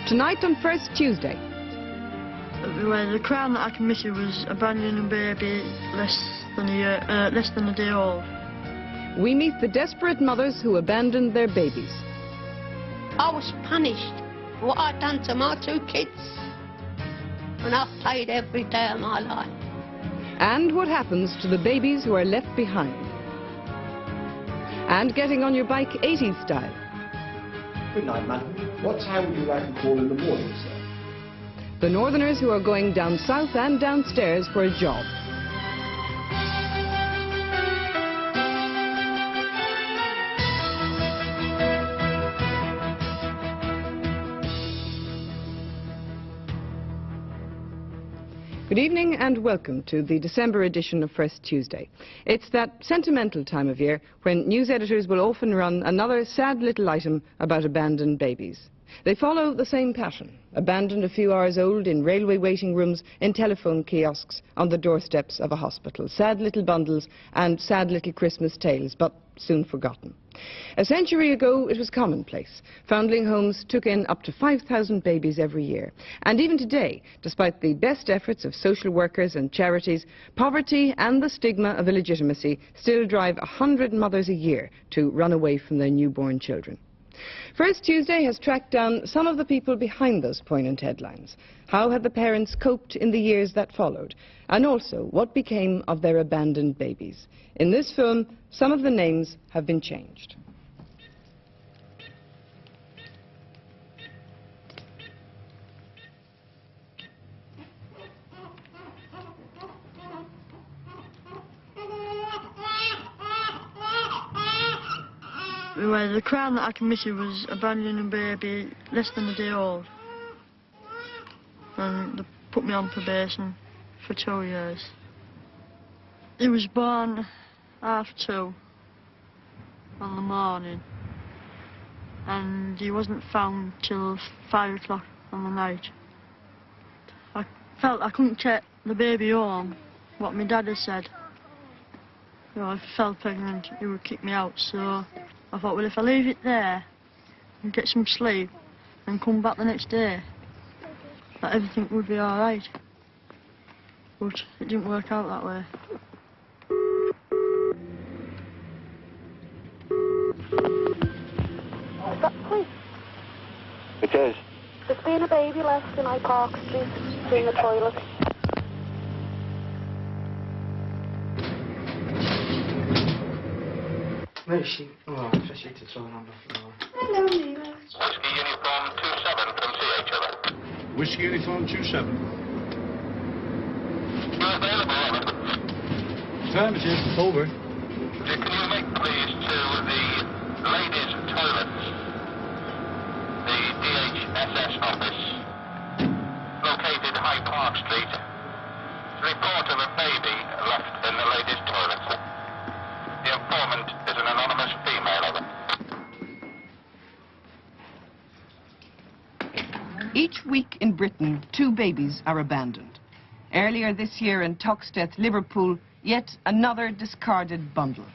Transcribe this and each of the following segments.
Tonight on First Tuesday. Well, the crime that I committed was abandoning a baby less than a day old. We meet the desperate mothers who abandoned their babies. I was punished for what I'd done to my 2 kids, and I've paid every day of my life. And what happens to the babies who are left behind. And getting on your bike 80s style. Good night, madam. What time would you like to call in the morning, sir? The northerners who are going down south and downstairs for a job. Good evening and welcome to the December edition of First Tuesday. It's that sentimental time of year when news editors will often run another sad little item about abandoned babies. They follow the same pattern, abandoned a few hours old in railway waiting rooms, in telephone kiosks, on the doorsteps of a hospital. Sad little bundles and sad little Christmas tales, but soon forgotten. A century ago it was commonplace. Foundling homes took in up to 5,000 babies every year. And even today, despite the best efforts of social workers and charities, poverty and the stigma of illegitimacy still drive 100 mothers a year to run away from their newborn children. First Tuesday has tracked down some of the people behind those poignant headlines. How had the parents coped in the years that followed? And also, what became of their abandoned babies? In this film, some of the names have been changed. Well, the crime that I committed was abandoning a baby less than a day old. And they put me on probation for 2 years. He was born 2:30 on the morning, and he wasn't found till 5 o'clock on the night. I felt I couldn't take the baby home, what my dad had said. You know, if I fell pregnant, he would kick me out, so I thought, well, if I leave it there and get some sleep and come back the next day, that everything would be all right. But it didn't work out that way. Is that the police? It is. There's been a baby left in my Park Street in the toilet. Where is she? Oh, she to throw her on the floor. Hello, Nina. Whiskey uniform 27 from CH. Whiskey uniform 27. You're available, Affirmative. Over. Can you make please to the ladies' toilets, the DHSS office, located High Park Street, report of a baby left in the ladies' toilets. The informant is an anonymous female. Each week in Britain, 2 babies are abandoned. Earlier this year in Toxteth, Liverpool, yet another discarded bundle.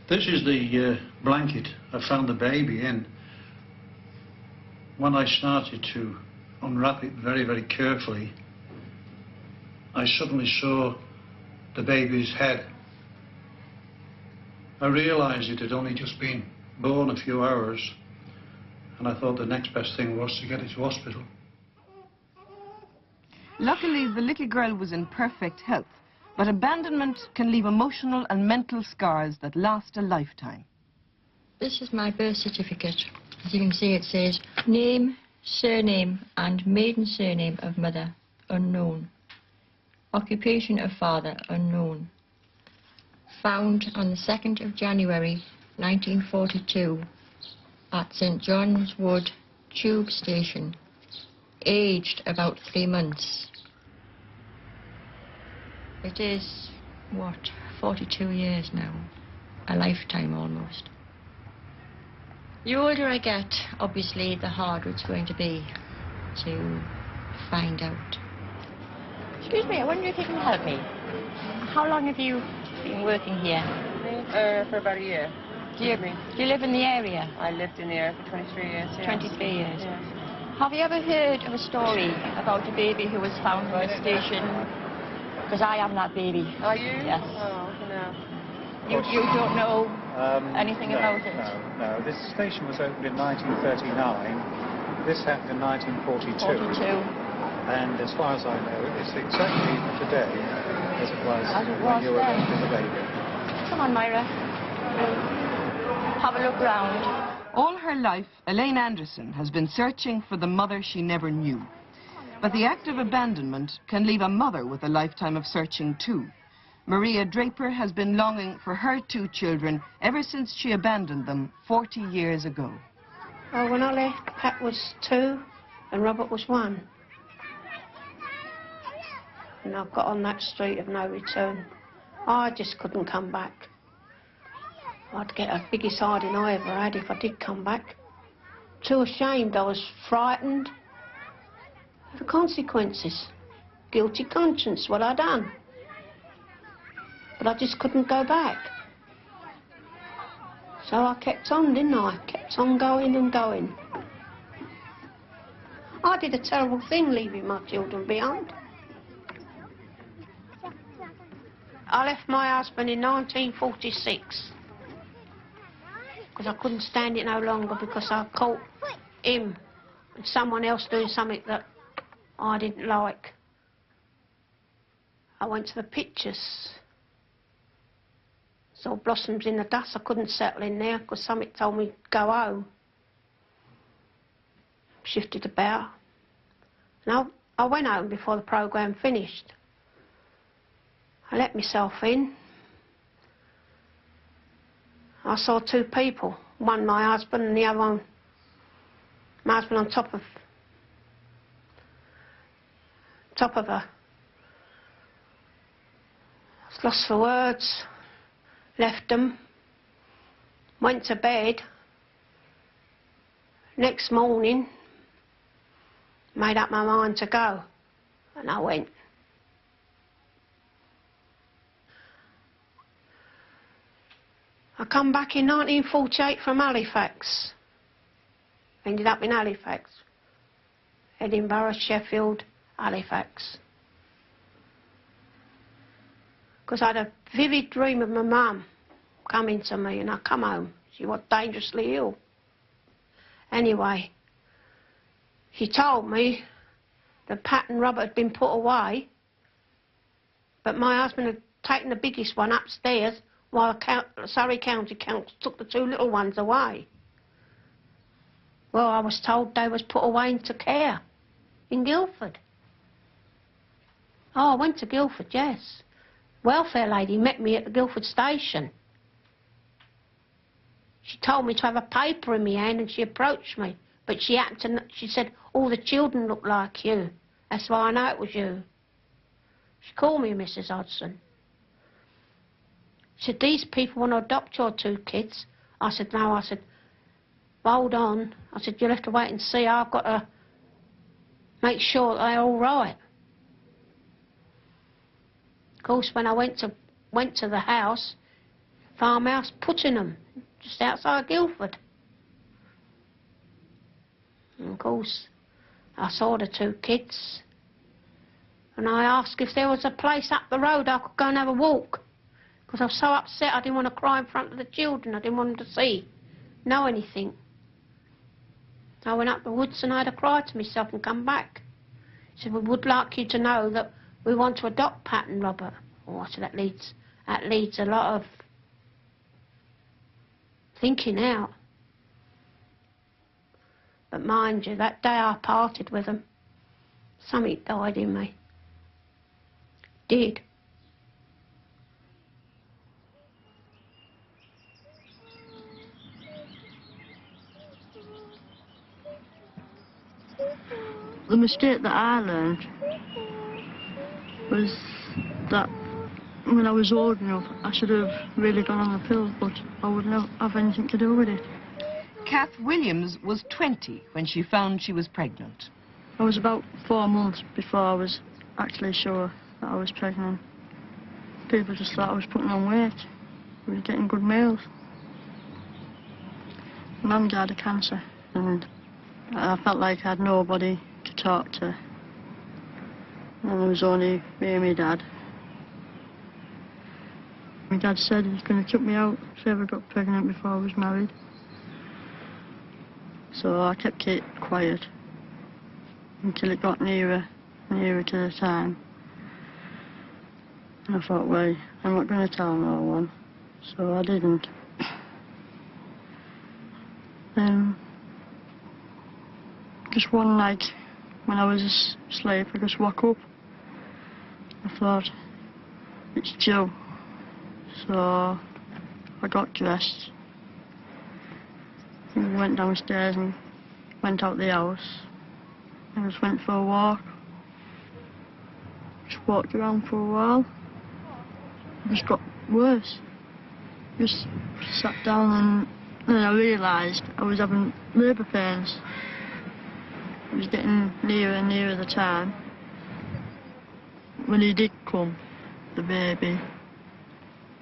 This is the blanket I found the baby in. When I started to unwrap it very, very carefully, I suddenly saw the baby's head. I realised it had only just been born a few hours, and I thought the next best thing was to get it to hospital. Luckily, the little girl was in perfect health, but abandonment can leave emotional and mental scars that last a lifetime. This is my birth certificate. As you can see, it says name, surname and maiden surname of mother, unknown. Occupation of father, unknown. Found on the 2nd of January 1942 at St John's Wood Tube Station, aged about 3 months. It is, what, 42 years now, a lifetime almost. The older I get, obviously, the harder it's going to be to find out. Excuse me, I wonder if you can help me. How long have you been working here? For about a year. Do you live in the area? I lived in the area for 23 years. Yeah. 23 years. Yeah. Have you ever heard of a story about a baby who was found by a station? Because I am that baby. Are you? Yes. Oh, no. You don't know anything about it? No. This station was opened in 1939. This happened in 1942. 42. And as far as I know, it's exactly today as it was when you were then. adopting the baby. Come on, Myra. Have a look round. All her life, Elaine Anderson has been searching for the mother she never knew. But the act of abandonment can leave a mother with a lifetime of searching too. Maria Draper has been longing for her 2 children ever since she abandoned them 40 years ago. Oh, when I left, Pat was 2 and Robert was 1. And I got on that street of no return. I just couldn't come back. I'd get the biggest hiding I ever had if I did come back. Too ashamed, I was frightened. The consequences. Guilty conscience, what I done. But I just couldn't go back. So I kept on, didn't I? Kept on going and going. I did a terrible thing leaving my children behind. I left my husband in 1946 because I couldn't stand it no longer, because I caught him and someone else doing something that I didn't like. I went to the pictures. Saw blossoms in the dust. I couldn't settle in there because something told me to go home. Shifted about. And I went home before the programme finished. I let myself in. I saw 2 people. One my husband and the other one, my husband on top of her. I was lost for words. Left them. Went to bed. Next morning, made up my mind to go. And I went. I come back in 1948 from Halifax. Ended up in Halifax. Edinburgh, Sheffield, Halifax. Because I had a vivid dream of my mum coming to me, and I come home. She was dangerously ill. Anyway, she told me that Pat and Robert had been put away, but my husband had taken the biggest one upstairs while Surrey County Council took the 2 little ones away. Well, I was told they was put away into care in Guildford. Oh, I went to Guildford, yes. Welfare lady met me at the Guildford station. She told me to have a paper in my hand, and she approached me. But she happened to, she said, all the children look like you. That's why I know it was you. She called me Mrs. Hodgson. She said, these people want to adopt your 2 kids. I said, no. I said, hold on. I said, you'll have to wait and see. I've got to make sure that they're all right. Of course, when I went to the house, farmhouse, Puttenham, just outside Guildford. And of course, I saw the 2 kids, and I asked if there was a place up the road I could go and have a walk, because I was so upset I didn't want to cry in front of the children. I didn't want them to know anything. I went up the woods and I had a cry to myself and come back. She said, we would like you to know that we want to adopt Pat and Robert. Oh, I said, that leads a lot of thinking out. But mind you, that day I parted with them, something died in me. Did. The mistake that I learned was that when I was old enough, I should have really gone on the pill, but I wouldn't have anything to do with it. Kath Williams was 20 when she found she was pregnant. I was about 4 months before I was actually sure that I was pregnant. People just thought I was putting on weight. I was getting good meals. Mum died of cancer, and I felt like I had nobody to talk to. And there was only me and my dad. My dad said he's going to cut me out if I ever got pregnant before I was married. So I kept it quiet until it got nearer and nearer to the time. And I thought, well, I'm not going to tell no one. So I didn't. Then, just one night when I was asleep, I just woke up. I thought, it's Joe. So I got dressed. And went downstairs and went out the house. I just went for a walk. Just walked around for a while. It just got worse. Just sat down and then I realised I was having labour pains. It was getting nearer and nearer the time. When he did come, the baby,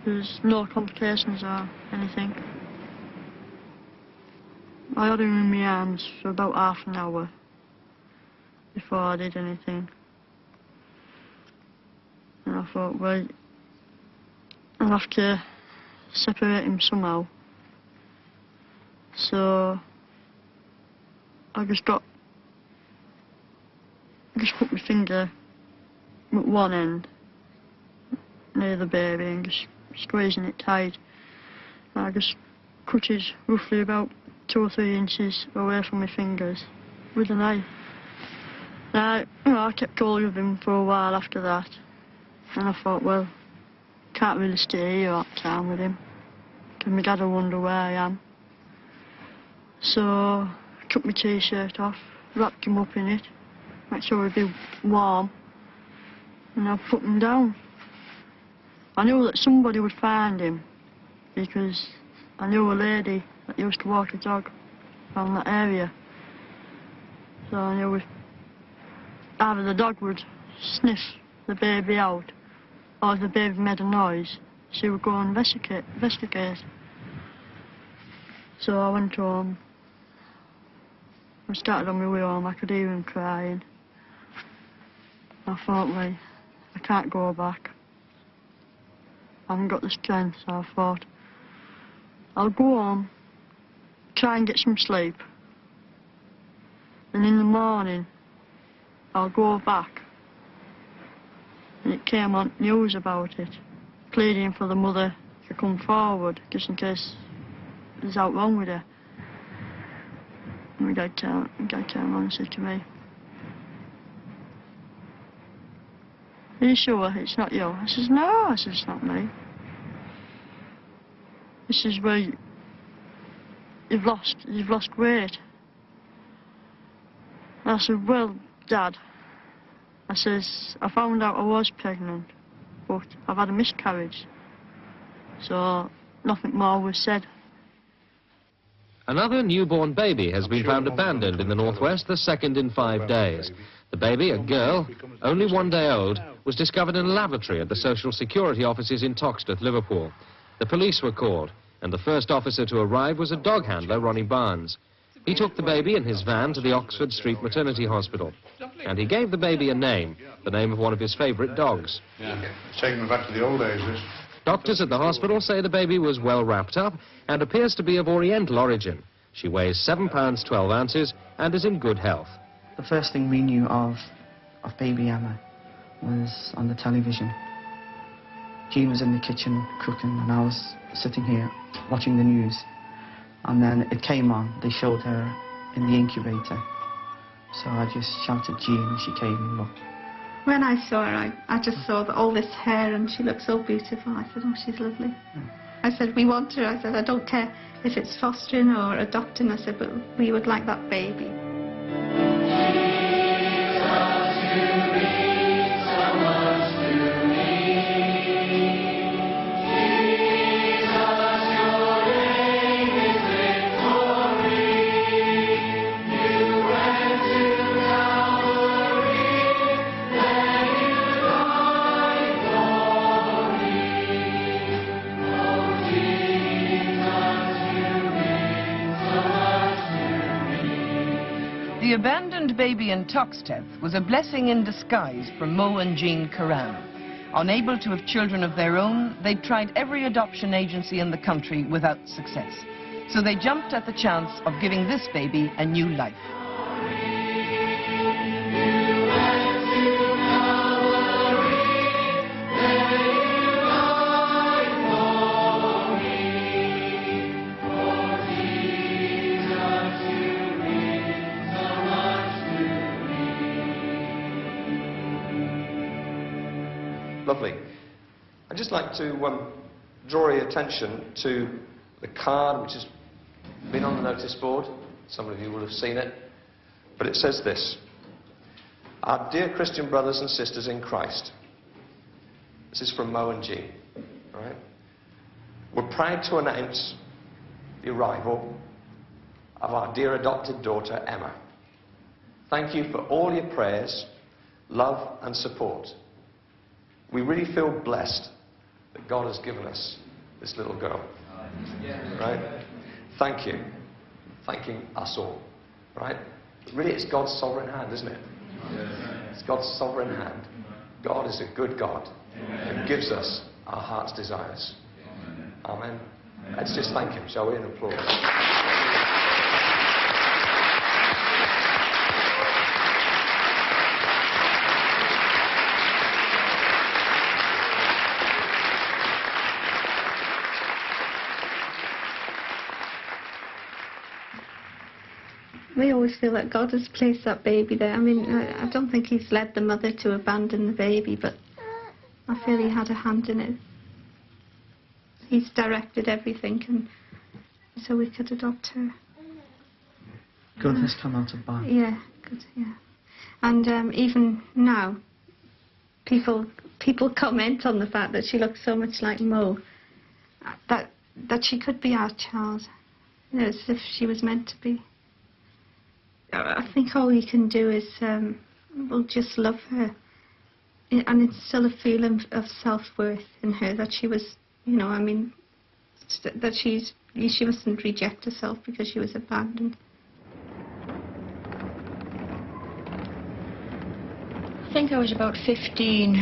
there was no complications or anything. I had him in my arms for about half an hour before I did anything. And I thought, well, I'll have to separate him somehow. So I just put my finger at one end near the baby and just squeezing it tight. And I just cut it roughly about 2 or 3 inches away from my fingers with a knife. Now, I kept hold of him for a while after that. And I thought, well, can't really stay here all the time with him. Because my dad will wonder where I am. So I took my t-shirt off, wrapped him up in it, make sure he'd be warm, and I put him down. I knew that somebody would find him because I knew a lady that used to walk a dog around that area. So I knew if either the dog would sniff the baby out or if the baby made a noise, she would go and investigate. So I went home. I started on my way home, I could hear him crying. I thought, well, I can't go back. I haven't got the strength, so I thought, I'll go home, try and get some sleep. And in the morning, I'll go back. And it came on news about it, pleading for the mother to come forward, just in case there's out wrong with her. And my dad came on and said to me, "Are you sure it's not you?" I says, "No," I said, "it's not me." He says, "Well, you've lost weight." And I said, "Well, Dad," I says, "I found out I was pregnant, but I've had a miscarriage." So nothing more was said. Another newborn baby has been found abandoned in the northwest, the second in 5 days. The baby, a girl, only 1 day old, was discovered in a lavatory at the Social Security offices in Toxteth, Liverpool. The police were called, and the first officer to arrive was a dog handler, Ronnie Barnes. He took the baby in his van to the Oxford Street Maternity Hospital, and he gave the baby a name, the name of one of his favourite dogs. Yeah, it's taking me back to the old days, this. Doctors at the hospital say the baby was well wrapped up and appears to be of Oriental origin. She weighs 7 pounds 12 ounces and is in good health. The first thing we knew of baby Emma was on the television. Jean was in the kitchen cooking and I was sitting here watching the news. And then it came on, they showed her in the incubator. So I just shouted Jean and she came and looked. When I saw her, I just saw all this hair and she looked so beautiful. I said, "Oh, she's lovely." I said, "We want her." I said, "I don't care if it's fostering or adopting." I said, "But we would like that baby." The abandoned baby in Toxteth was a blessing in disguise for Mo and Jean Curran. Unable to have children of their own, they tried every adoption agency in the country without success. So they jumped at the chance of giving this baby a new life. Lovely. I'd just like to draw your attention to the card which has been on the notice board. Some of you will have seen it. But it says this: "Our dear Christian brothers and sisters in Christ." This is from Mo and Jean. All right? "We're proud to announce the arrival of our dear adopted daughter, Emma. Thank you for all your prayers, love and support. We really feel blessed that God has given us this little girl." Right? Thank you. Thanking us all. Right? But really, it's God's sovereign hand, isn't it? It's God's sovereign hand. God is a good God who gives us our heart's desires. Amen. Let's just thank him, shall we, in applause. We always feel that God has placed that baby there. I mean, I don't think he's led the mother to abandon the baby, but I feel he had a hand in it. He's directed everything, and so we could adopt her. Good has come out of bad. Yeah, good, yeah. And even now, people comment on the fact that she looks so much like Mo, that she could be our child, you know, as if she was meant to be. I think all you can do is well, just love her and instill a feeling of self-worth in her, that she was, you know, I mean, that she mustn't reject herself because she was abandoned. I think I was about 15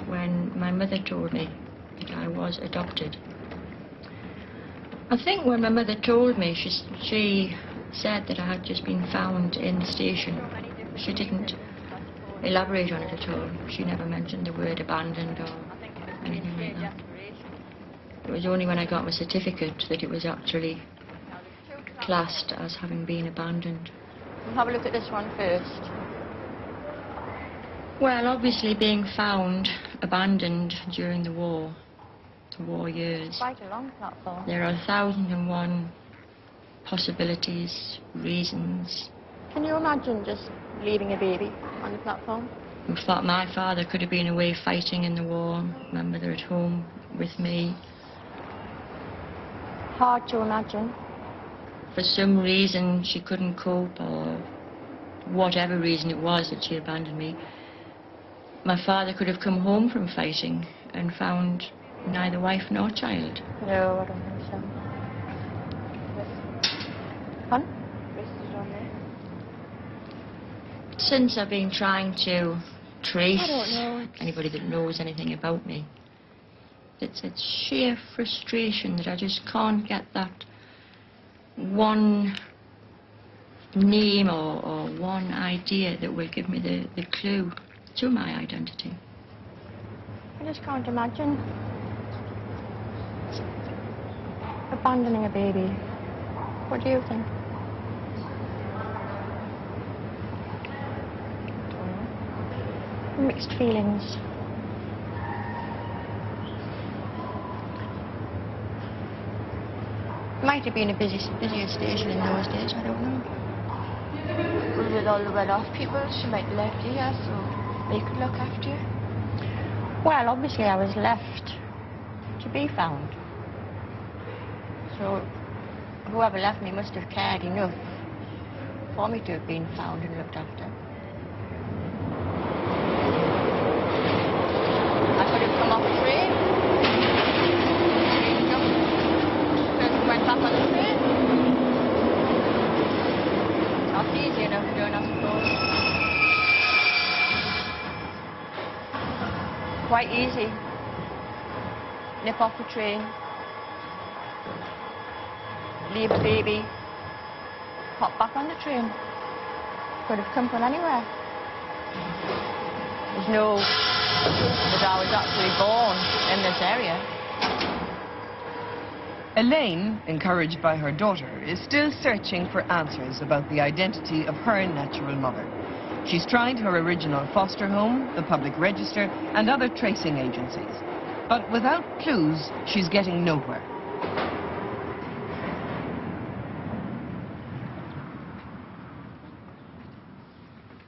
when my mother told me that I was adopted. I think when my mother told me, she said that I had just been found in the station. She didn't elaborate on it at all. She never mentioned the word abandoned or anything like that. It was only when I got my certificate that it was actually classed as having been abandoned. We'll have a look at this one first. Well, obviously being found abandoned during the war years. Quite a long platform. There are 1,001 possibilities, reasons. Can you imagine just leaving a baby on the platform? I thought my father could have been away fighting in the war, my mother at home with me. Hard to imagine. For some reason she couldn't cope, or whatever reason it was that she abandoned me. My father could have come home from fighting and found neither wife nor child. No, I don't think so. Fun? Since I've been trying to trace I don't know. anybody that knows anything about me, it's sheer frustration that I just can't get that one name or one idea that will give me the clue to my identity. I just can't imagine abandoning a baby. What do you think? Mixed feelings. Might have been a busier station in those days, I don't know. But with all the well-off people, she might have left you here, so they could look after you. Well, obviously I was left to be found. So whoever left me must have cared enough for me to have been found and looked after. I could have come off a train. Person went back on the train. That's easy enough doing, I suppose. quite easy. Nip off the train, leave the baby, hop back on the train. Could have come from anywhere. There's no that I was actually born in this area. Elaine, encouraged by her daughter, is still searching for answers about the identity of her natural mother. She's tried her original foster home, the public register, and other tracing agencies. But without clues, she's getting nowhere.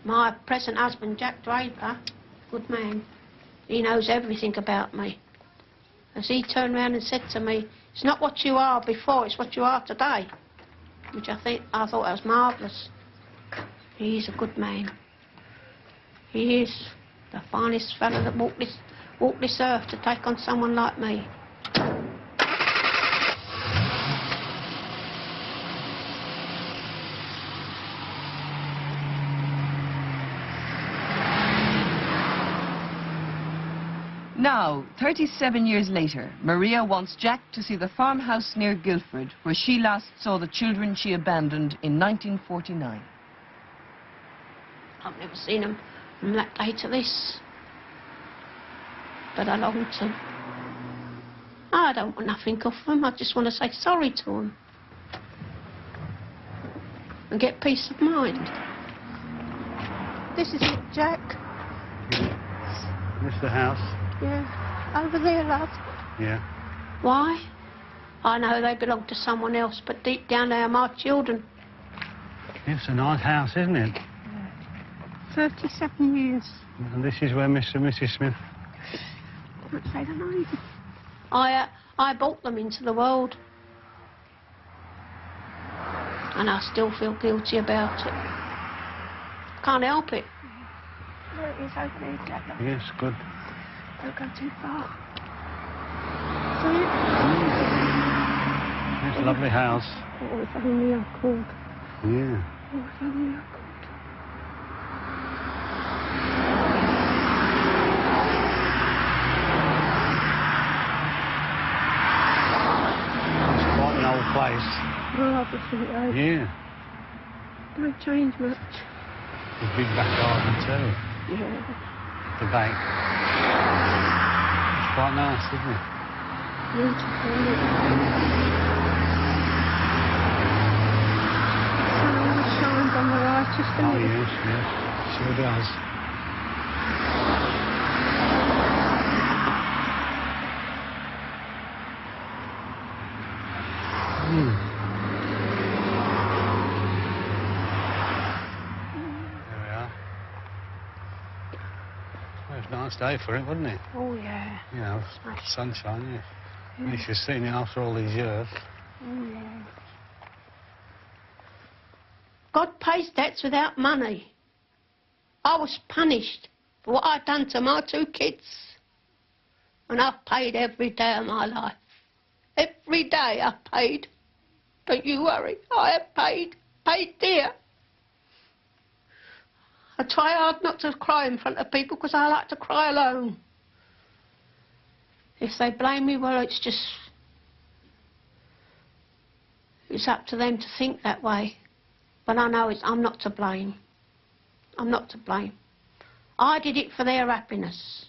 My present husband, Jack Draper, good man, he knows everything about me. As he turned round and said to me, it's not what you are before, it's what you are today. Which I thought that was marvellous. He's a good man. He is the finest fellow that walked this earth to take on someone like me. Now, 37 years later, Maria wants Jack to see the farmhouse near Guildford, where she last saw the children she abandoned in 1949. I've never seen them from that day to this. But I long to. I don't want nothing off them. I just want to say sorry to them. And get peace of mind. This is it, Jack. This is the house. Yeah, over there, love. Yeah. Why? I know they belong to someone else, but deep down they are my children. It's a nice house, isn't it? 37 years. And this is where Mr. and Mrs. Smith... Can't say the name. I brought them into the world. And I still feel guilty about it. Can't help it. There it is over there, Jack. Yes, good. Don't go too far. It's a lovely house. Oh, if only I could. Yeah. Oh, if only I could. It's quite an old place. Oh, obviously, Yeah. don't change much. A big back garden too. Yeah. The back. It's quite nice, isn't it? Beautiful, isn't it? Sun shines on the righteous, doesn't Oh, it? yes. Sure does. There we are. Well, it's a nice day for it, wouldn't it? Oh, yeah. You know, Nice. sunshine, yes. At least you've seen it after all these years. Oh, yeah. God pays debts without money. I was punished for what I'd done to my two kids. And I've paid every day of my life. Every day I've paid. Don't you worry, I have paid dear. I try hard not to cry in front of people because I like to cry alone. If they blame me, well, it's up to them to think that way. But I know I'm not to blame. I'm not to blame. I did it for their happiness.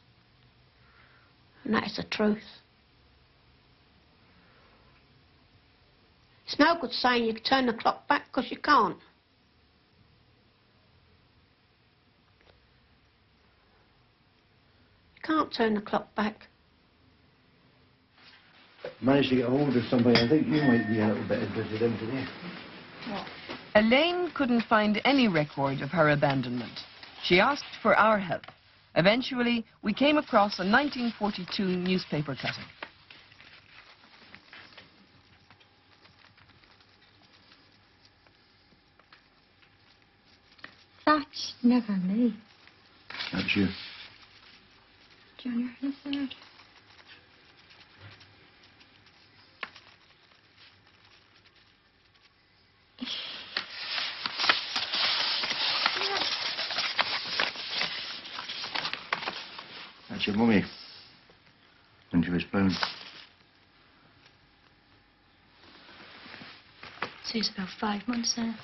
And that is the truth. It's no good saying you turn the clock back because you can't. You can't turn the clock back. Managed to get hold of somebody. I think you might be a little bit interested in today. What? Elaine couldn't find any record of her abandonment. She asked for our help. Eventually, we came across a 1942 newspaper cutting. That's never me. That's you. January the 3rd. That's your mummy. he was born. So he's about 5 months there.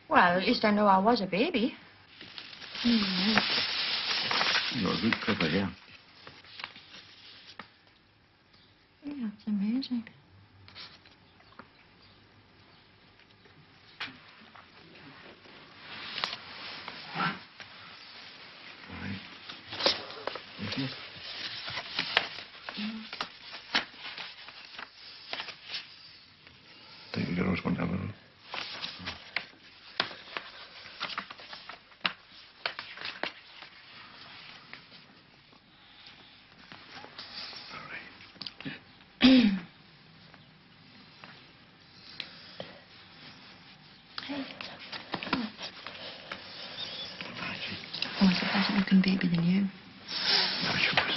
Well, at least I know I was a baby. You got a good cover here. Yeah, it's amazing. I think the girls want to have a look. Oh, it's a better looking baby than you. No, she wasn't.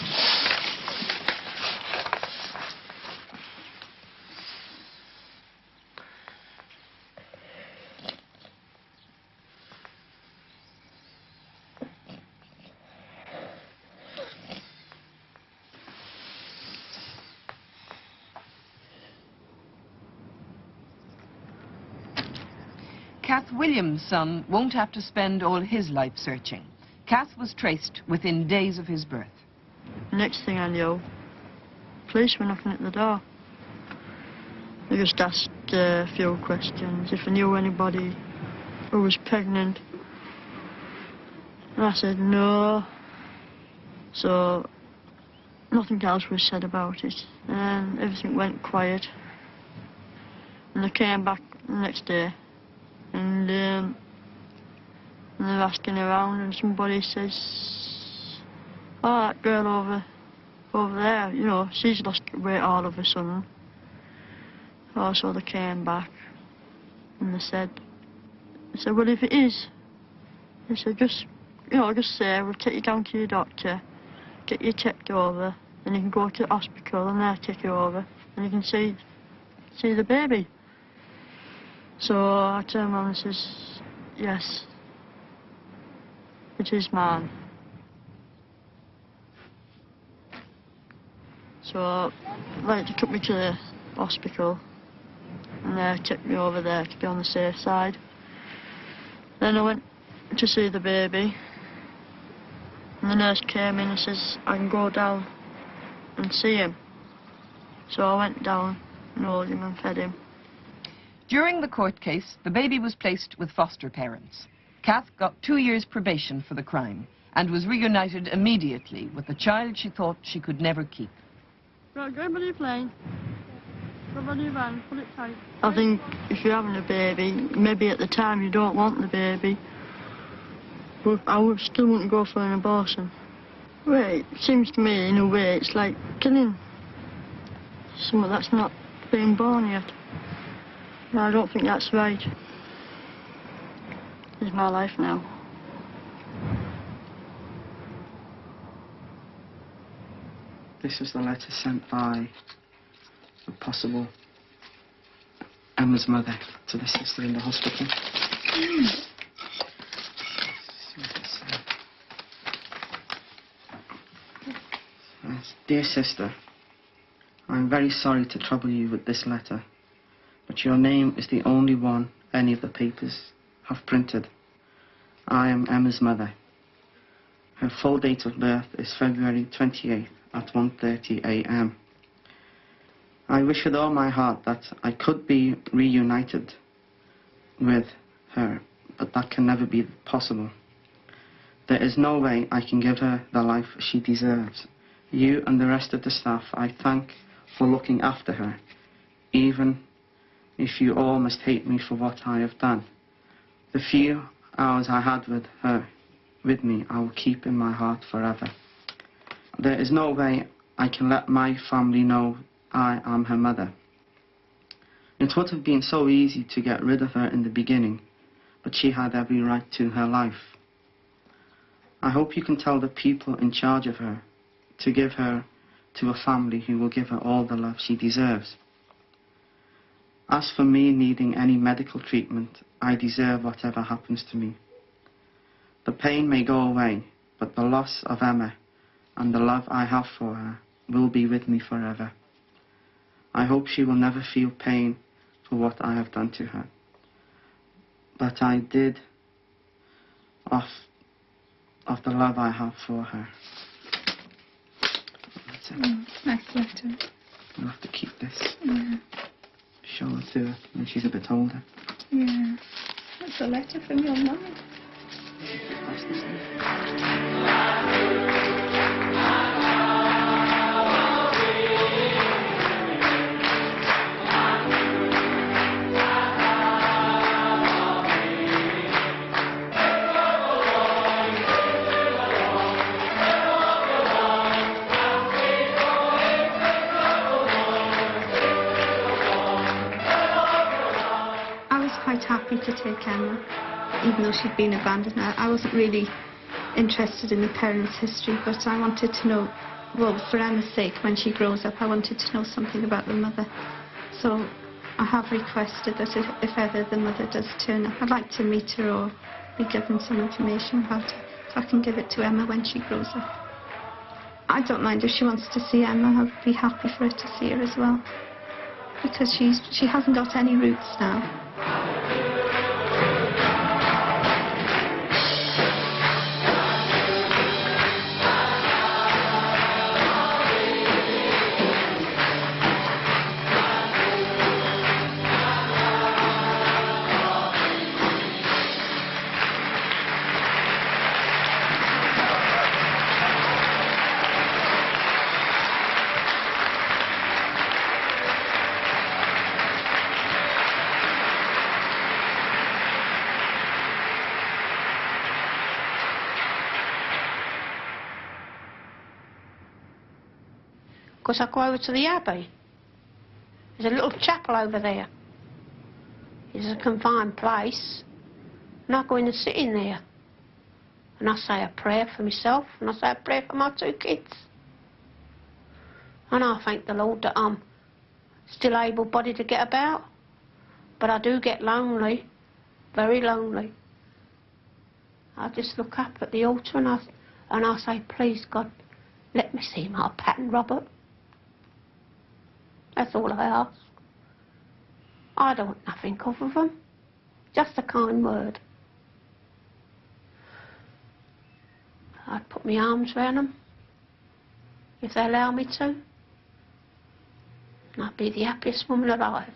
Kath Williams' son won't have to spend all his life searching. Kath was traced within days of his birth. Next thing I knew, police were knocking at the door. They just asked a few questions, if I knew anybody who was pregnant. And I said no. So nothing else was said about it. And everything went quiet. And they came back the next day. And they're asking around, and somebody says, oh, that girl over there, you know, she's lost weight all of a sudden. Oh, so they came back, and they said, well, if it is, they said, just say, we'll take you down to your doctor, get you checked over, and you can go to the hospital, and they'll take you over, and you can see the baby. So I turned around and says, yes, it is mine. So, like, they took me to the hospital, and they took me over there to be on the safe side. Then I went to see the baby, and the nurse came in and says, I can go down and see him. So I went down and held him and fed him. During the court case, the baby was placed with foster parents. Kath got 2 years probation for the crime and was reunited immediately with the child she thought she could never keep. Right, go by your plane. Go by your van, put it tight. I think if you're having a baby, maybe at the time you don't want the baby, but I would still wouldn't go for an abortion. Well, it seems to me, in a way, it's like killing someone that's not been born yet. No, I don't think that's right. It's my life now. This was the letter sent by a possible Emma's mother to the sister in the hospital. Dear sister, I'm very sorry to trouble you with this letter, but your name is the only one any of the papers have printed. I am Emma's mother. Her full date of birth is February 28th at 1:30 a.m. I wish with all my heart that I could be reunited with her, but that can never be possible. There is no way I can give her the life she deserves. You and the rest of the staff I thank for looking after her, even if you all must hate me for what I have done. The few hours I had with me, I will keep in my heart forever. There is no way I can let my family know I am her mother. It would have been so easy to get rid of her in the beginning, but she had every right to her life. I hope you can tell the people in charge of her to give her to a family who will give her all the love she deserves. As for me needing any medical treatment, I deserve whatever happens to me. The pain may go away, but the loss of Emma and the love I have for her will be with me forever. I hope she will never feel pain for what I have done to her. But I did of the love I have for her. That's it. Nice letter. I'll have to keep this. Yeah. Show it to her when she's a bit older. Yeah. That's a letter from your mum. That's the same. Happy to take Emma, even though she'd been abandoned. I wasn't really interested in the parents' history, but I wanted to know, well, for Emma's sake, when she grows up, I wanted to know something about the mother. So I have requested that if ever the mother does turn up, I'd like to meet her or be given some information about her, so I can give it to Emma when she grows up. I don't mind if she wants to see Emma. I'd be happy for her to see her as well, because she hasn't got any roots now. Because I go over to the Abbey. There's a little chapel over there. It's a confined place. And I go in and sit in there. And I say a prayer for myself, and I say a prayer for my 2 kids. And I thank the Lord that I'm still able-bodied to get about. But I do get lonely, very lonely. I just look up at the altar and I say, please God, let me see my Pat and Robert. That's all I ask. I don't want nothing off of them. Just a kind word. I'd put my arms round them, if they allow me to. And I'd be the happiest woman alive.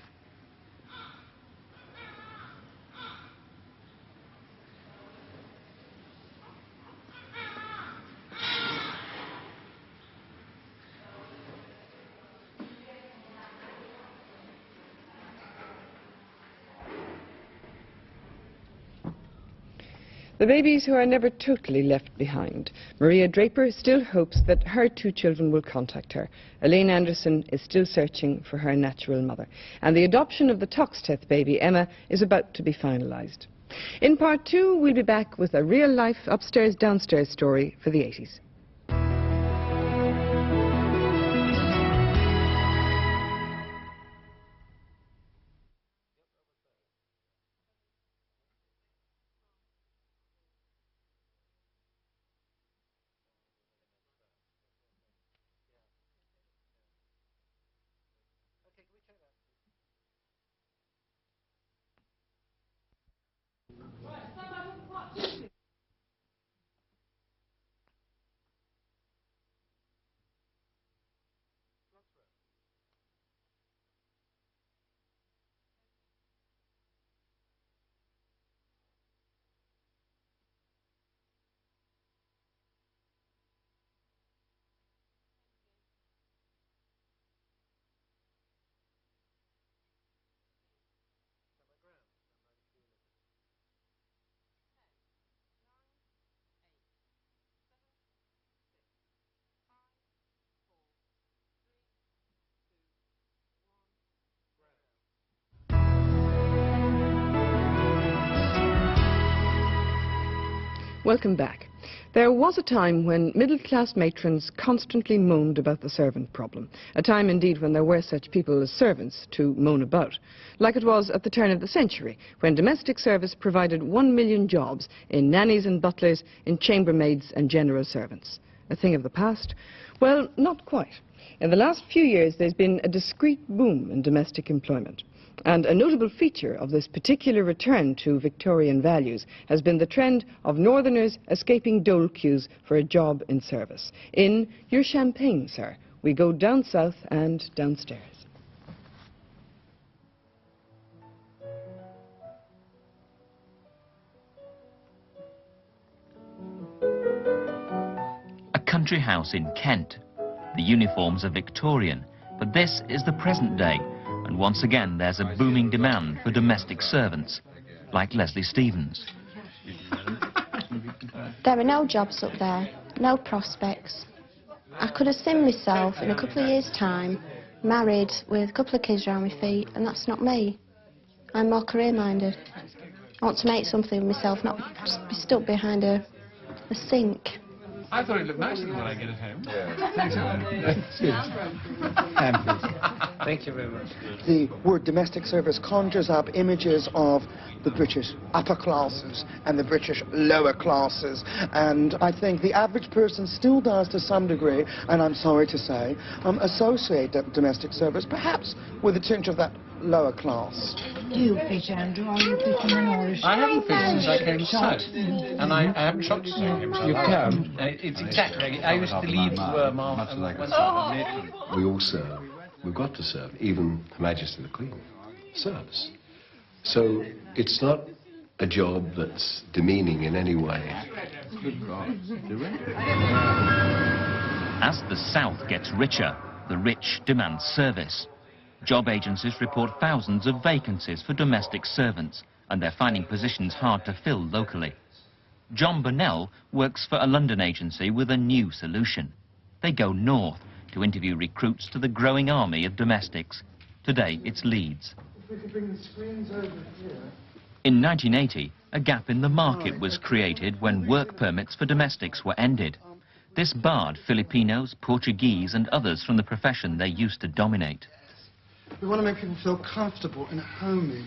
The babies who are never totally left behind. Maria Draper still hopes that her 2 children will contact her. Elaine Anderson is still searching for her natural mother. And the adoption of the Toxteth baby, Emma, is about to be finalised. In part 2, we'll be back with a real-life upstairs-downstairs story for the 80s. Welcome back. There was a time when middle-class matrons constantly moaned about the servant problem, a time indeed when there were such people as servants to moan about, like it was at the turn of the century, when domestic service provided 1 million jobs in nannies and butlers, in chambermaids and general servants. A thing of the past? Well, not quite. In the last few years there's been a discreet boom in domestic employment. And a notable feature of this particular return to Victorian values has been the trend of northerners escaping dole queues for a job in service. In Your Champagne, Sir, we go down south and downstairs. A country house in Kent. The uniforms are Victorian, but this is the present day. And once again, there's a booming demand for domestic servants, like Leslie Stevens. There are no jobs up there, no prospects. I could have seen myself in a couple of years' time, married with a couple of kids around my feet, and that's not me. I'm more career-minded. I want to make something of myself, not just be stuck behind a sink. I thought it looked nicer than when I get it home. Thank you very much. The word domestic service conjures up images of the British upper classes and the British lower classes, and I think the average person still does to some degree, and I'm sorry to say, associate domestic service perhaps with a tinge of that lower class. Do you fish, Andrew, or are you fishing in Irish? I haven't fished since I came south, and I haven't shot since I came south. You can. It's exactly, I used to leave worm off. We all serve. We've got to serve. Even Her Majesty the Queen serves. So it's not a job that's demeaning in any way. As the South gets richer, the rich demand service. Job agencies report thousands of vacancies for domestic servants, and they're finding positions hard to fill locally. John Burnell works for a London agency with a new solution. They go north to interview recruits to the growing army of domestics. Today it's Leeds. If we could bring the screens over here. In 1980, a gap in the market was created when work permits for domestics were ended. This barred Filipinos, Portuguese and others from the profession they used to dominate. We want to make people feel comfortable and homey.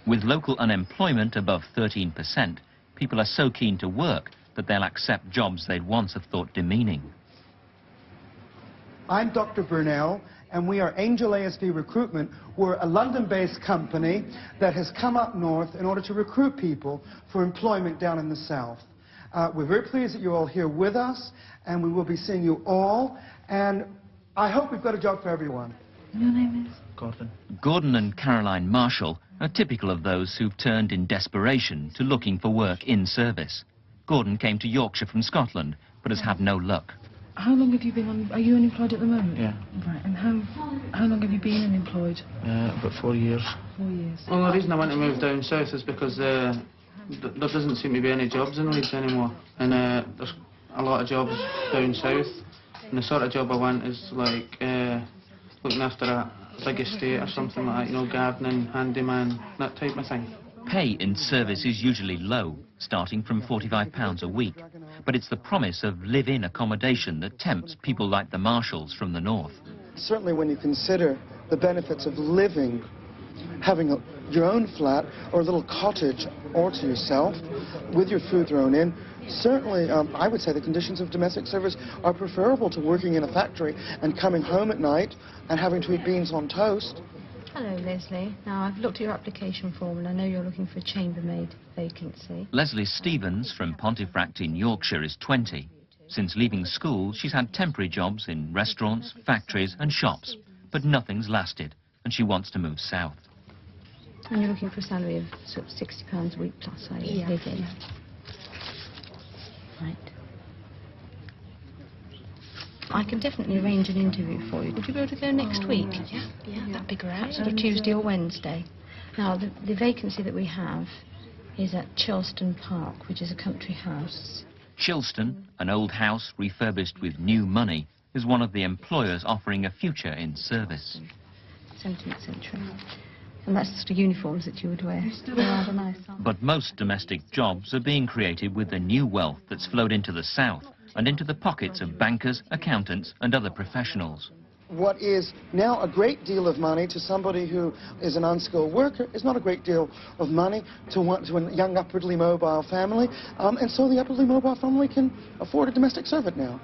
With local unemployment above 13%, people are so keen to work that they'll accept jobs they'd once have thought demeaning. I'm Dr. Burnell, and we are Angel ASV Recruitment. We're a London-based company that has come up north in order to recruit people for employment down in the south. We're very pleased that you're all here with us, and we will be seeing you all, and I hope we've got a job for everyone. Your name is? Gordon. Gordon and Caroline Marshall are typical of those who've turned in desperation to looking for work in service. Gordon came to Yorkshire from Scotland, but has had no luck. How long have you been on? Are you unemployed at the moment? Yeah. Right, and how long have you been unemployed? About 4 years. 4 years. Well, the reason I want to move down south is because there doesn't seem to be any jobs in Leeds anymore. And there's a lot of jobs down south. And the sort of job I want is like looking after a big estate or something like that, you know, gardening, handyman, that type of thing. Pay in service is usually low, starting from £45 a week. But it's the promise of live-in accommodation that tempts people like the Marshalls from the north. Certainly when you consider the benefits of living, having your own flat or a little cottage all to yourself, with your food thrown in, certainly I would say the conditions of domestic service are preferable to working in a factory and coming home at night and having to eat beans on toast. Hello, Leslie. Now, I've looked at your application form and I know you're looking for a chambermaid vacancy. Leslie Stevens from Pontefract in Yorkshire is 20. Since leaving school, she's had temporary jobs in restaurants, factories and shops. But nothing's lasted, and she wants to move south. And you're looking for a salary of sort of £60 a week plus, I live in. Right. I can definitely arrange an interview for you. Would you be able to go next week? Yeah, that'd be great. Sort of Tuesday or Wednesday. Now, the vacancy that we have is at Chilston Park, which is a country house. Chilston, an old house refurbished with new money, is one of the employers offering a future in service. 17th century. And that's the uniforms that you would wear. They're rather nice, aren't they? But most domestic jobs are being created with the new wealth that's flowed into the south and into the pockets of bankers, accountants and other professionals. What is now a great deal of money to somebody who is an unskilled worker is not a great deal of money to a young upwardly mobile family, and so the upwardly mobile family can afford a domestic servant now.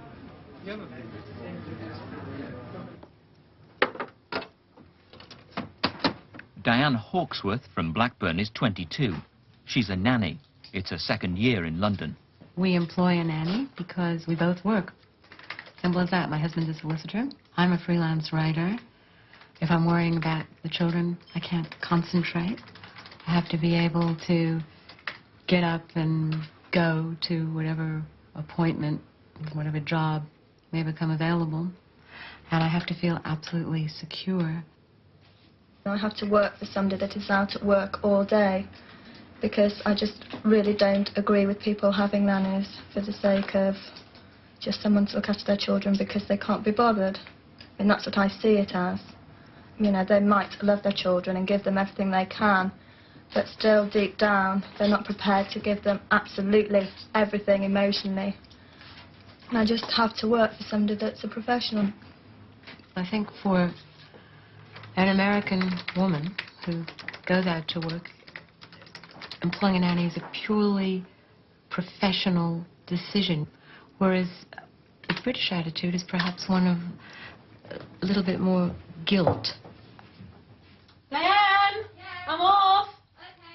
Diane Hawksworth from Blackburn is 22. She's a nanny. It's her second year in London. We employ a nanny because we both work. Simple as that. My husband's a solicitor. I'm a freelance writer. If I'm worrying about the children, I can't concentrate. I have to be able to get up and go to whatever appointment, whatever job may become available. And I have to feel absolutely secure. I have to work for somebody that is out at work all day, because I just really don't agree with people having nannies for the sake of just someone to look after their children because they can't be bothered. And that's what I see it as. You know, they might love their children and give them everything they can, but still deep down they're not prepared to give them absolutely everything emotionally. And I just have to work for somebody that's a professional. I think for an American woman who goes out to work, employing a nanny is a purely professional decision, whereas the British attitude is perhaps one of a little bit more guilt. Diane, I'm off.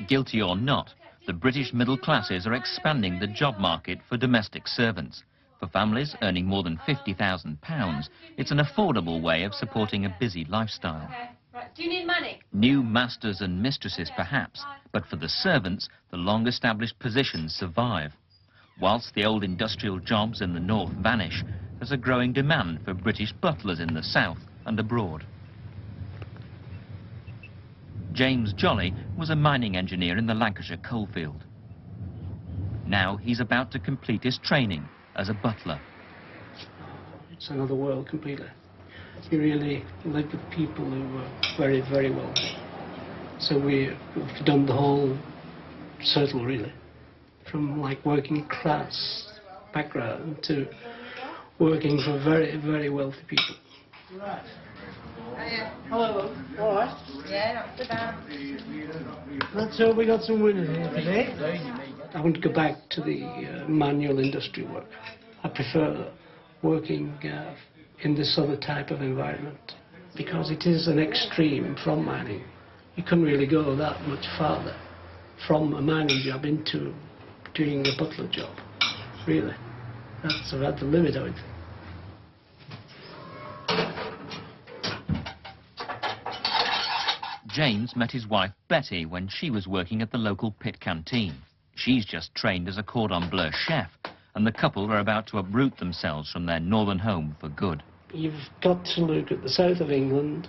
Guilty or not, the British middle classes are expanding the job market for domestic servants. For families earning more than £50,000, it's an affordable way of supporting a busy lifestyle. Okay. Right. Do you need money? New masters and mistresses perhaps, but for the servants, the long-established positions survive. Whilst the old industrial jobs in the north vanish, there's a growing demand for British butlers in the south and abroad. James Jolly was a mining engineer in the Lancashire coalfield. Now he's about to complete his training as a butler. It's another world completely. You really live with people who are very, very wealthy. So we've done the whole circle, really. From like working class background to working for very, very wealthy people. Right. Hello. All right. Yeah, not too bad. Let's hope we got some winners here today. I want to go back to the manual industry work. I prefer working in this other type of environment because it is an extreme from mining. You couldn't really go that much farther from a mining job into doing a butler job, really. That's about the limit of it. James met his wife Betty when she was working at the local pit canteen. She's just trained as a cordon bleu chef, and the couple are about to uproot themselves from their northern home for good. You've got to look at the south of England.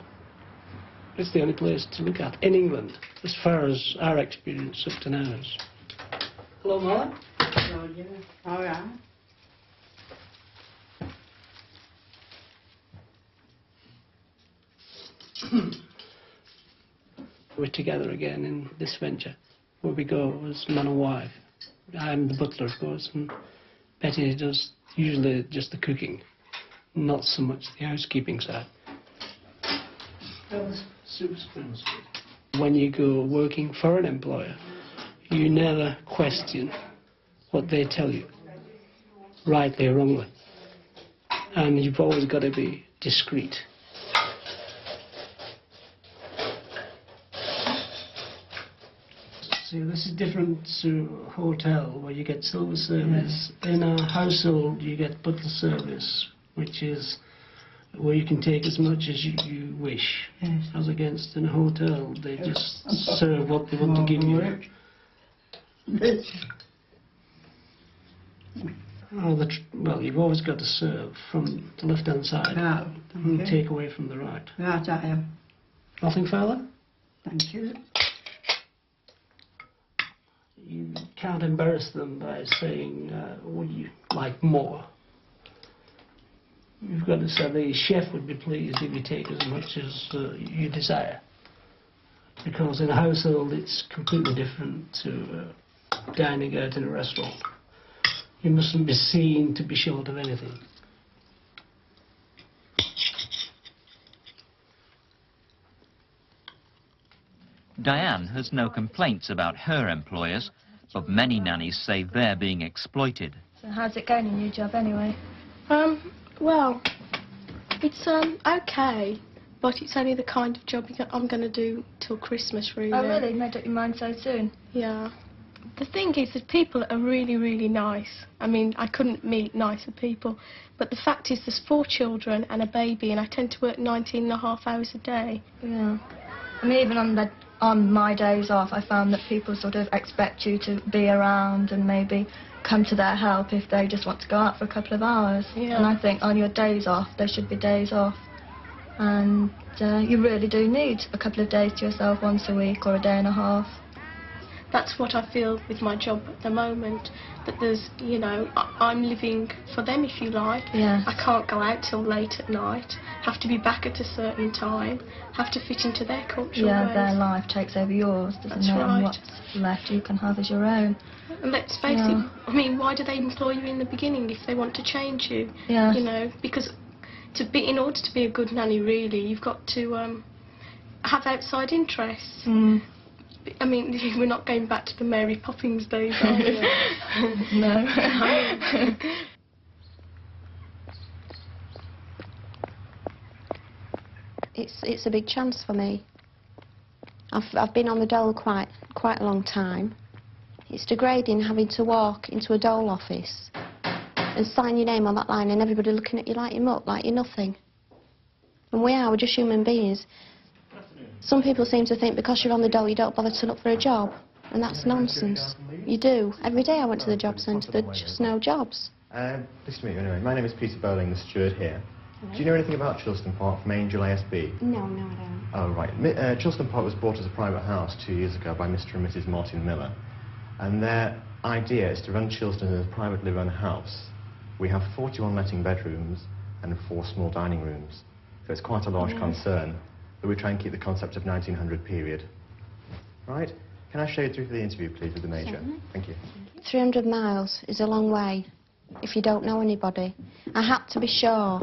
It's the only place to look at in England, as far as our experience up to now is. Hello, Mother. Hello, Jimmy. All right. We're together again in this venture, where we go as man and wife. I'm the butler, of course, and Betty does usually just the cooking, not so much the housekeeping side. When you go working for an employer, you never question what they tell you, rightly or wrongly. And you've always got to be discreet. See, this is different to a hotel where you get silver service. Yes. In a household, you get butler service, which is where you can take as much as you wish. Yes. As against in a hotel, they just serve what they want to give you. Well, you've always got to serve from the left-hand side and take away from the right. Right, I am. Nothing further? Thank you. You can't embarrass them by saying, would you like more? You've got to say the chef would be pleased if you take as much as you desire. because in a household it's completely different to dining out in a restaurant. You mustn't be seen to be short of anything. Diane has no complaints about her employers, but many nannies say they're being exploited. So how's it going in your job anyway? Well, it's okay, but it's only the kind of job I'm going to do till Christmas, really. Oh really? Made up your mind so soon? Yeah. The thing is that people are really, really nice. I mean, I couldn't meet nicer people. But the fact is there's 4 children and a baby, and I tend to work 19.5 hours a day. Yeah. I mean, even on my days off, I found that people sort of expect you to be around and maybe come to their help if they just want to go out for a couple of hours. Yeah. And I think on your days off, there should be days off. And you really do need a couple of days to yourself once a week or a day and a half. That's what I feel with my job at the moment, that there's, you know, I'm living for them, if you like. Yes. I can't go out till late at night, have to be back at a certain time, have to fit into their cultural ways. Their life takes over yours, doesn't That's it? right. And what's left you can have as your own. And let's face it, I mean, why do they employ you in the beginning if they want to change you? Yes. You know, because in order to be a good nanny, really, you've got to have outside interests. Mm. I mean, we're not going back to the Mary Poppins days, are we? No. It's a big chance for me. I've been on the dole quite a long time. It's degrading having to walk into a dole office and sign your name on that line and everybody looking at you like you're muck, like you're nothing. And we're just human beings. Some people seem to think because you're on the dole you don't bother to look for a job, and that's nonsense. You do. Every day I went to the job centre, there's just no jobs. Nice to meet you anyway. My name is Peter Bowling, the steward here. Hello. Do you know anything about Chilston Park from Angel ASB? No, I don't. Oh, right. Chilston Park was bought as a private house 2 years ago by Mr. and Mrs. Martin Miller. And their idea is to run Chilston as a privately run house. We have 41 letting bedrooms and 4 small dining rooms. So it's quite a large concern. But we try and keep the concept of 1900 period. Right? Can I show you through to the interview, please, with the Major? Certainly. Thank you. 300 miles is a long way if you don't know anybody. I had to be sure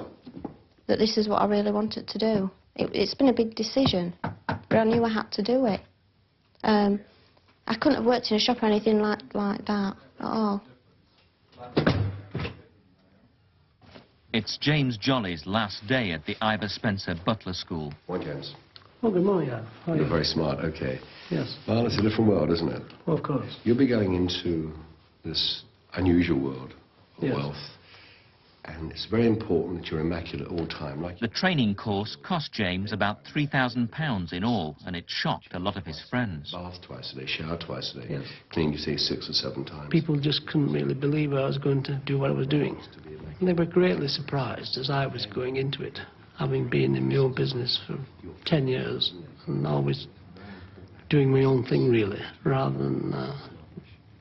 that this is what I really wanted to do. It's been a big decision, but I knew I had to do it. I couldn't have worked in a shop or anything like that at all. It's James Jolly's last day at the Ivor Spencer Butler School. Why, James? Oh, good morning, Al. How are You're you? very smart, okay. Yes. Well, it's a different world, isn't it? Well, of course. You'll be going into this unusual world of Yes. wealth, and it's very important that you're immaculate all the time. Like The training course cost James about £3,000 in all, and it shocked a lot of his friends. Bath twice a day, shower twice a day, Yes. clean, you say, 6 or 7 times. People just couldn't really believe I was going to do what I was doing. And they were greatly surprised as I was going into it, having been in my own business for 10 years and always doing my own thing, really, rather than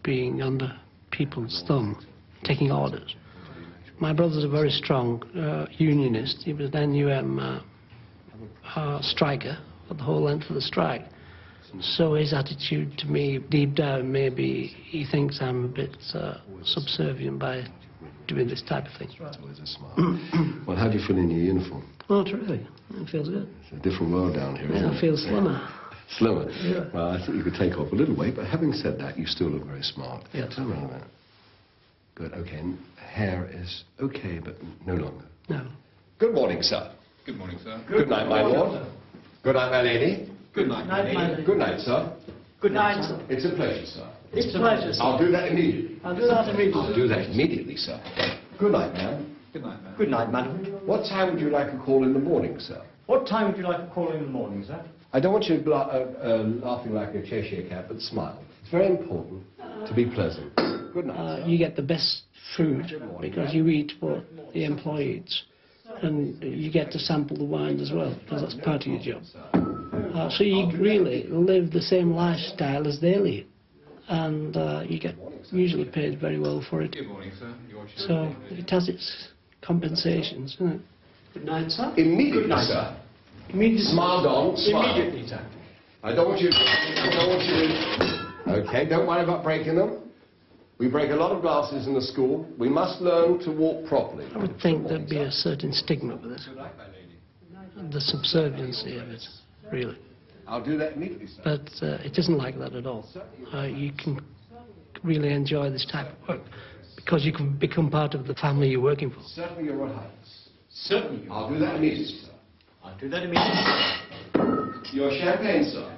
being under people's thumb, taking orders. My brother's a very strong unionist. He was an NUM striker for the whole length of the strike. So his attitude to me, deep down, maybe he thinks I'm a bit subservient by doing this type of thing. Well, how do you feel in your uniform? Oh, terrific. It feels good. It's a different world down here, isn't Yeah, it? I feel slimmer. Slimmer? Yeah. Well, I think you could take off a little weight, but having said that, you still look very smart. Yeah. Turn around a minute. Good, okay. Hair is okay, but no longer. No. Good morning, sir. Good morning, sir. Good night, my lord. Good night, my lady. Good night, Night, my lady. Good night, sir. Good night, sir. It's a pleasure, sir. It's a pleasure, sir. I'll do that immediately. I'll do that immediately. I'll do that immediately, sir. Good night, ma'am. Good night, ma'am. Good night, madam. What time would you like a call in the morning, sir? What time would you like a call in the morning, sir? I don't want you laughing like a Cheshire cat, but smile. It's very important to be pleasant. Good night, sir. You get the best food because you eat what the employee eats, and you get to sample the wine as well because that's part of your job. So you really live the same lifestyle as they live, and you get usually paid very well for it. Good morning, sir. So it has its compensations, isn't it? Good night, sir. Immediately, Good night, sir. Immediately. Smile, Don. Smile. Immediately, sir. I don't want you Okay, don't worry about breaking them. We break a lot of glasses in the school. We must learn to walk properly. I would think there'd be a certain stigma with it. The subserviency of it, really. I'll do that immediately, sir. But it isn't like that at all. You can really enjoy this type of work because you can become part of the family you're working for. Certainly, Your Royal Highness. Certainly. I'll do that immediately, sir. I'll do that immediately. Your champagne, sir.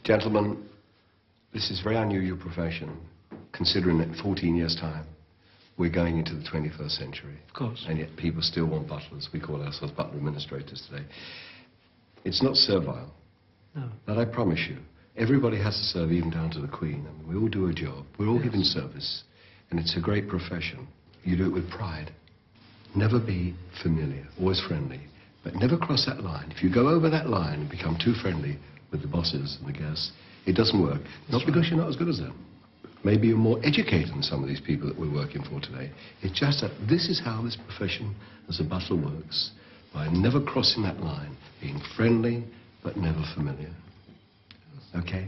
Gentlemen, this is a very unusual profession, considering that in 14 years' time, we're going into the 21st century. Of course. And yet people still want butlers. We call ourselves butler administrators today. It's not servile. No. But I promise you, everybody has to serve, even down to the Queen. I mean, we all do a job. We're all given service. And it's a great profession. You do it with pride. Never be familiar, always friendly. But never cross that line. If you go over that line and become too friendly with the bosses and the guests, it doesn't work. Not because you're not as good as them. Maybe you're more educated than some of these people that we're working for today. It's just that this is how this profession as a butler works. By never crossing that line, being friendly but never familiar. Okay?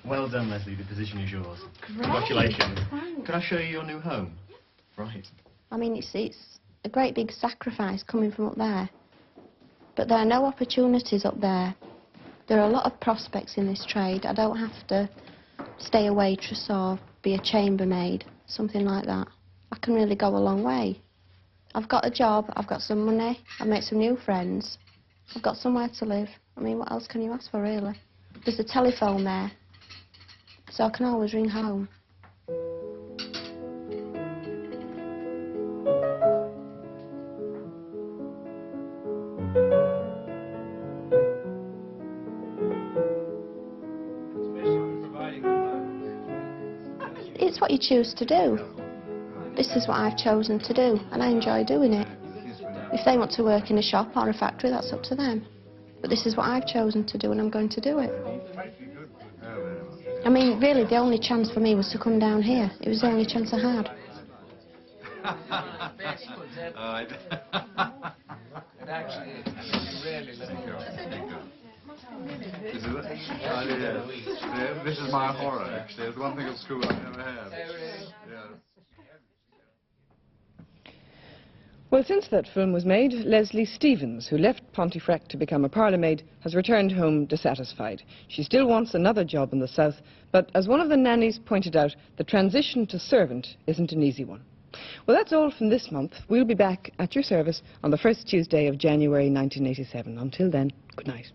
Well done, Leslie. The position is yours. Great. Congratulations. Thanks. Can I show you your new home? Right. I mean, it's a great big sacrifice coming from up there. But there are no opportunities up there. There are a lot of prospects in this trade. I don't have to stay a waitress or be a chambermaid, something like that. I can really go a long way. I've got a job, I've got some money, I've made some new friends, I've got somewhere to live. I mean, what else can you ask for, really? There's a telephone there, so I can always ring home. It's what you choose to do. This is what I've chosen to do, and I enjoy doing it. If they want to work in a shop or a factory, that's up to them. But this is what I've chosen to do, and I'm going to do it. I mean, really, the only chance for me was to come down here. It was the only chance I had. This is my horror, actually. It's one thing at school I never had. Yeah. Well, since that film was made, Leslie Stevens, who left Pontefract to become a parlourmaid, has returned home dissatisfied. She still wants another job in the south, but as one of the nannies pointed out, the transition to servant isn't an easy one. Well, that's all from this month. We'll be back at your service on the first Tuesday of January 1987. Until then, good night.